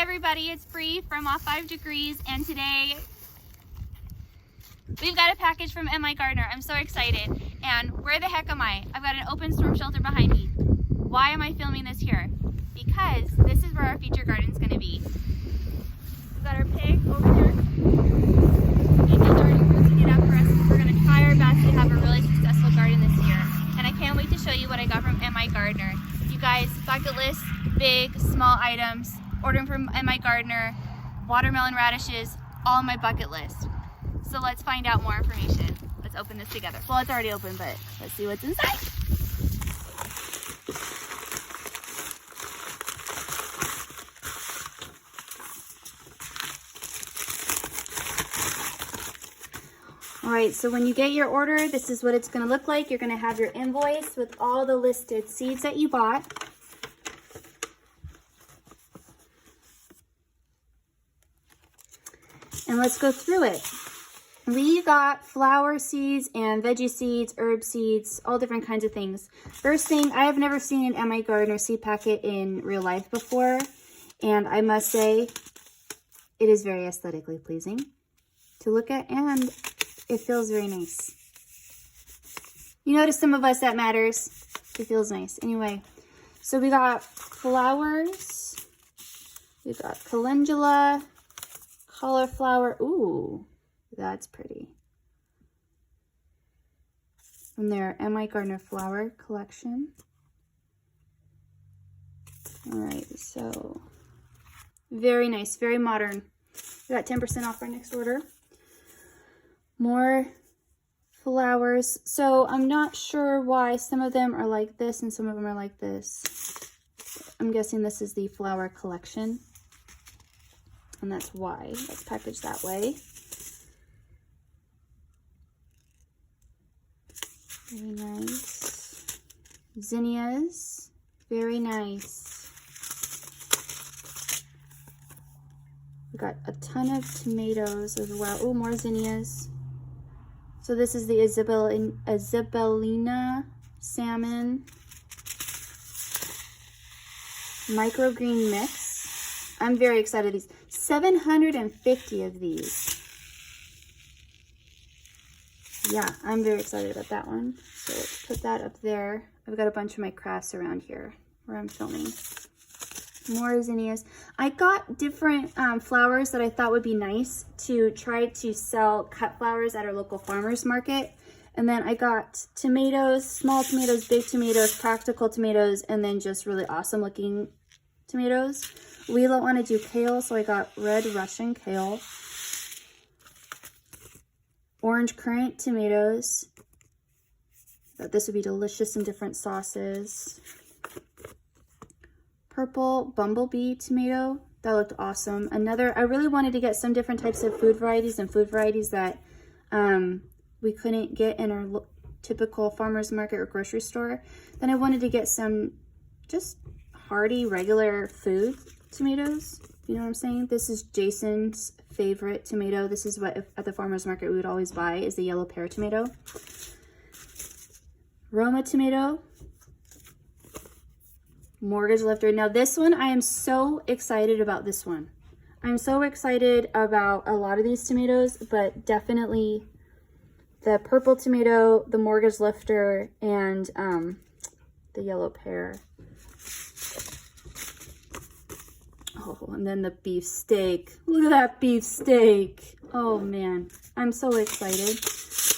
everybody, it's Bree from Off 5 Degrees, and today we've got a package from MIGardener. I'm so excited. And where the heck am I? I've got an open storm shelter behind me. Why am I filming this here? Because this is where our feature garden's gonna be. We've got our pig over there. He's already rooting it up for us. We're gonna try our best to have a really successful garden this year. And I can't wait to show you what I got from MIGardener. You guys, bucket list, big, small items, ordering from MIGardener, watermelon radishes, all on my bucket list. So let's find out more information. Let's open this together. Well, it's already open, but let's see what's inside. All right, so when you get your order, this is what it's gonna look like. You're gonna have your invoice with all the listed seeds that you bought. And let's go through it. We got flower seeds and veggie seeds, herb seeds, all different kinds of things. First thing, I have never seen an MIGardener seed packet in real life before. And I must say, it is very aesthetically pleasing to look at, and it feels very nice. You notice some of us that matters. It feels nice. Anyway, so we got flowers. We got calendula, cauliflower. Ooh, that's pretty. From their MIGardener flower collection. All right, so very nice, very modern. We got 10% off our next order. More flowers. So I'm not sure why some of them are like this and some of them are like this. I'm guessing this is the flower collection, and that's why it's packaged that way. Very nice. Zinnias. Very nice. We got a ton of tomatoes as well. Oh, more zinnias. So this is the Isabellina salmon microgreen mix. I'm very excited. These 750 of these. Yeah, I'm very excited about that one. So let's put that up there. I've got a bunch of my crafts around here where I'm filming. More zinnias. I got different flowers that I thought would be nice to try to sell cut flowers at our local farmers market. And then I got tomatoes, small tomatoes, big tomatoes, practical tomatoes, and then just really awesome looking tomatoes. Willow wanted to do kale, so I got red Russian kale. Orange currant tomatoes. Thought this would be delicious in different sauces. Purple bumblebee tomato. That looked awesome. Another, I really wanted to get some different types of food varieties and food varieties that we couldn't get in our typical farmer's market or grocery store. Then I wanted to get some just hearty, regular food tomatoes. You know what I'm saying? This is Jason's favorite tomato. This is what at the farmer's market we would always buy, is the yellow pear tomato. Roma tomato. Mortgage lifter. Now this one, I am so excited about this one. I'm so excited about a lot of these tomatoes, but definitely the purple tomato, the mortgage lifter, and the yellow pear. Oh, and then the beef steak. Look at that beef steak. Oh man, I'm so excited.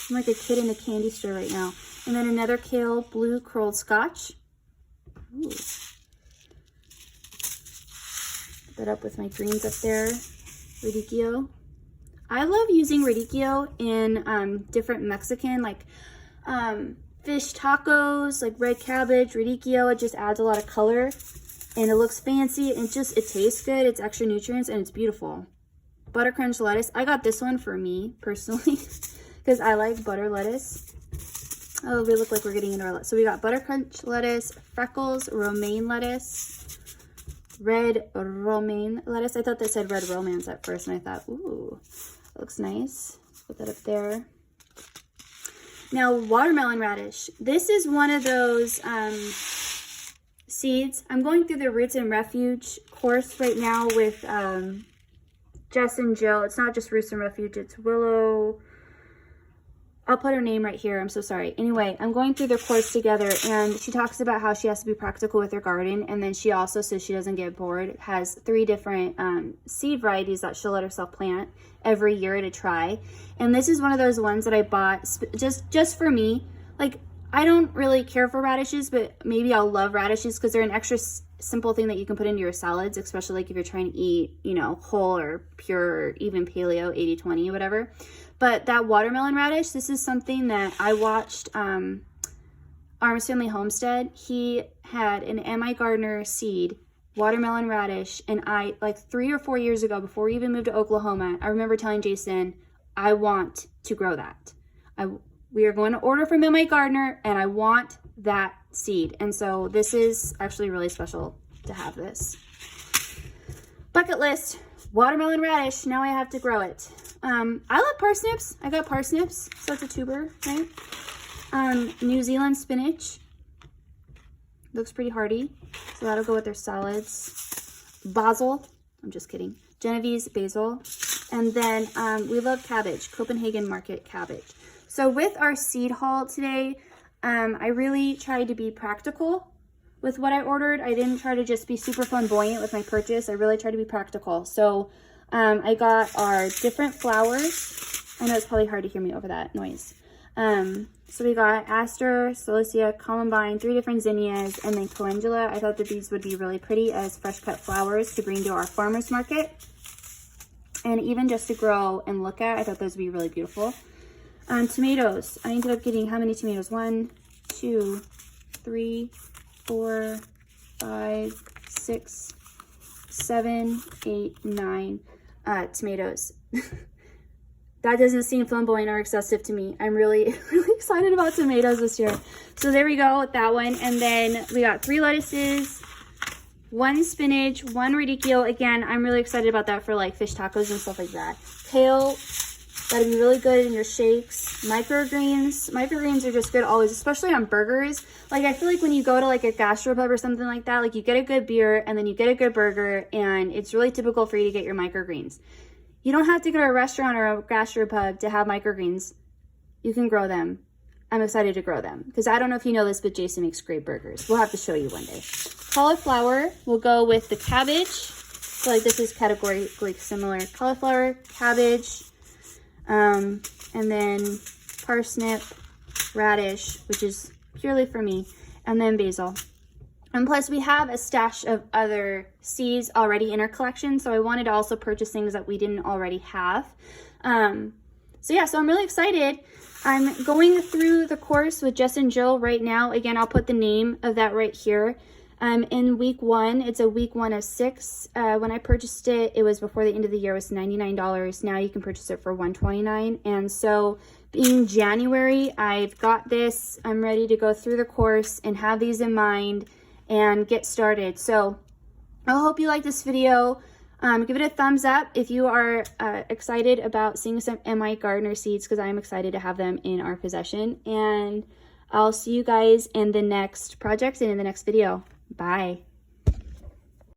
I'm like a kid in a candy store right now. And then another kale blue curled scotch. Ooh. Put that up with my greens up there. Radicchio. I love using radicchio in different Mexican, like fish tacos, like red cabbage, radicchio. It just adds a lot of color and it looks fancy and it tastes good. It's extra nutrients and it's beautiful. Butter crunch lettuce. I got this one for me personally because I like butter lettuce. Oh, we look like we're getting into our lettuce. So we got butter crunch lettuce, freckles, romaine lettuce, red romaine lettuce. I thought that said red romance at first, and I thought, ooh, that looks nice. Put that up there. Now, watermelon radish. This is one of those seeds. I'm going through the Roots and Refuge course right now with Jess and Jill. It's not just Roots and Refuge, it's Willow. I'll put her name right here. I'm so sorry. Anyway, I'm going through their course together, and she talks about how she has to be practical with her garden. And then she also, so she doesn't get bored, has 3 different seed varieties that she'll let herself plant every year to try. And this is one of those ones that I bought just for me. Like, I don't really care for radishes, but maybe I'll love radishes because they're an extra simple thing that you can put into your salads, especially like if you're trying to eat, you know, whole or pure or even paleo, 80-20 or whatever. But that watermelon radish, this is something that I watched Arm's Family Homestead. He had an MIGardener seed, watermelon radish, and I, like 3 or 4 years ago, before we even moved to Oklahoma, I remember telling Jason, I want to grow that. We are going to order from MIGardener, and I want that seed. And so this is actually really special to have this. Bucket list, watermelon radish. Now I have to grow it. I love parsnips. I got parsnips, so it's a tuber, right? New Zealand spinach. Looks pretty hardy, so that'll go with their salads. Basil. I'm just kidding. Genovese basil. And then we love cabbage, Copenhagen market cabbage. So with our seed haul today, I really tried to be practical with what I ordered. I didn't try to just be super flamboyant with my purchase. I really tried to be practical. So I got our different flowers. I know it's probably hard to hear me over that noise. So we got Aster, Celosia, Columbine, 3 different zinnias, and then Calendula. I thought that these would be really pretty as fresh cut flowers to bring to our farmer's market. And even just to grow and look at, I thought those would be really beautiful. Tomatoes. I ended up getting how many tomatoes? 1, 2, 3, 4, 5, 6, 7, 8, 9 tomatoes. That doesn't seem flamboyant or excessive to me. I'm really excited about tomatoes this year. So there we go with that one. And then we got 3 lettuces, 1 spinach, 1 radicchio. Again, I'm really excited about that for like fish tacos and stuff like that. Kale, that'd be really good in your shakes. Microgreens. Microgreens are just good always, especially on burgers. Like, I feel like when you go to like a gastropub or something like that, like you get a good beer and then you get a good burger, and it's really typical for you to get your microgreens. You don't have to go to a restaurant or a gastropub to have microgreens. You can grow them. I'm excited to grow them because I don't know if you know this, but Jason makes great burgers. We'll have to show you one day. Cauliflower will go with the cabbage. So like this is categorically similar. Cauliflower, cabbage, and then parsnip, radish, which is purely for me, and then basil. And plus we have a stash of other seeds already in our collection, so I wanted to also purchase things that we didn't already have. So yeah, so I'm really excited. I'm going through the course with Jess and Jill right now. Again, I'll put the name of that right here. In week 1, it's a week 1 of 6. When I purchased it, it was before the end of the year, it was $99. Now you can purchase it for $129. And so being January, I've got this. I'm ready to go through the course and have these in mind and get started. So I hope you like this video. Give it a thumbs up if you are excited about seeing some MIGardener seeds, because I'm excited to have them in our possession. And I'll see you guys in the next project and in the next video. Bye.